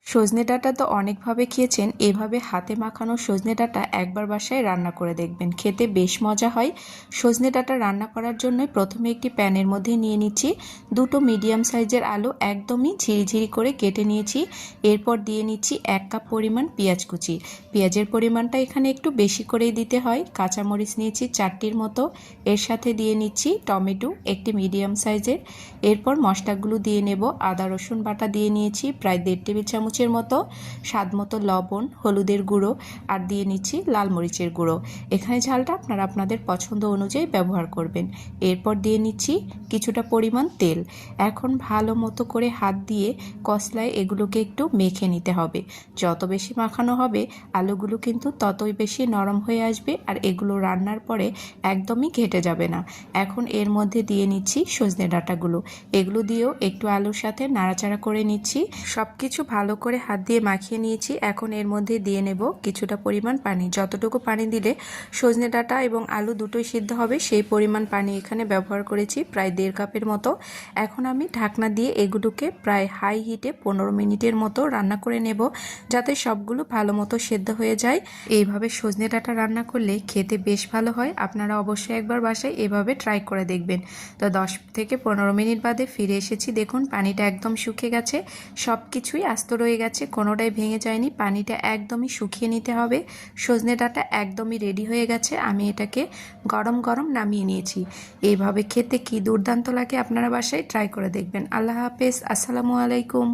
সজনে ডাঁটা তো অনেকভাবে খেয়েছেন, এভাবে হাতে মাখানো সজনে ডাঁটা একবার বাসায় রান্না করে দেখবেন, খেতে বেশ মজা হয়। সজনে ডাঁটা রান্না করার জন্য প্রথমে একটি প্যানের মধ্যে নিয়ে নিচ্ছি দুটো মিডিয়াম সাইজের আলু, একদমই ঝিরিঝিরি করে কেটে নিয়েছি। এরপর দিয়ে নিচ্ছি 1 কাপ পরিমাণ পেঁয়াজ কুচি। পেঁয়াজের পরিমাণটা এখানে একটু বেশি করেই দিতে হয়। কাঁচামরিচ নিয়েছি 4টির মতো, এর সাথে দিয়ে নিচ্ছি টমেটো একটি মিডিয়াম সাইজের। এরপর মশলাগুলো দিয়ে নেব। আদা রসুন বাটা দিয়ে নিয়েছি প্রায় 1.5 টেবিল চামচের মতো, স্বাদ মতো লবণ, হলুদের গুঁড়ো আর দিয়ে নিচ্ছি লাল মরিচের গুঁড়ো। এখানে ঝালটা আপনারা আপনাদের পছন্দ অনুযায়ী ব্যবহার করবেন। এরপর দিয়ে নিচ্ছি কিছুটা পরিমাণ তেল। এখন ভালো মতো করে হাত দিয়ে কসলায় এগুলোকে একটু মেখে নিতে হবে। যত বেশি মাখানো হবে আলুগুলো কিন্তু ততই বেশি নরম হয়ে আসবে আর এগুলো রান্নার পরে একদমই ঘেটে যাবে না। এখন এর মধ্যে দিয়ে নিচ্ছি সজনে ডাঁটাগুলো, এগুলো দিয়েও একটু আলুর সাথে নাড়াচাড়া করে নিচ্ছি। সব কিছু ভালো করে হাত দিয়ে মাখিয়ে নিয়েছি। এখন এর মধ্যে দিয়ে নেব কিছুটা পরিমাণ পানি। যতটুকু পানি দিলে সজনে ডাঁটা এবং আলু দুটোই সিদ্ধ হবে সেই পরিমাণ পানি এখানে ব্যবহার করেছি, প্রায় 1.5 কাপের মতো। এখন আমি ঢাকনা দিয়ে এগুলোকে প্রায় হাই হিটে 15 মিনিটের মতো রান্না করে নেব, যাতে সবগুলো ভালো মতো সেদ্ধ হয়ে যায়। এইভাবে সজনে ডাঁটা রান্না করলে খেতে বেশ ভালো হয়। আপনারা অবশ্যই একবার বাসায় এভাবে ট্রাই করে দেখবেন। তো 10 থেকে 15 মিনিট বাদে ফিরে এসেছি। দেখুন পানিটা একদম শুকিয়ে গেছে, সব কিছুই আস্ত রয়ে গেছে, কোনোটাই ভেঙে যায়নি। পানিটা একদমই শুকিয়ে নিতে হবে। সজনে ডাঁটা একদমই রেডি হয়ে গেছে। আমি এটাকে গরম গরম নামিয়ে নিয়েছি। এইভাবে খেতে কি দুর্দান্ত লাগে, আপনারা বাসায় ট্রাই করে দেখবেন। আল্লাহ হাফেজ, আসসালামু আলাইকুম।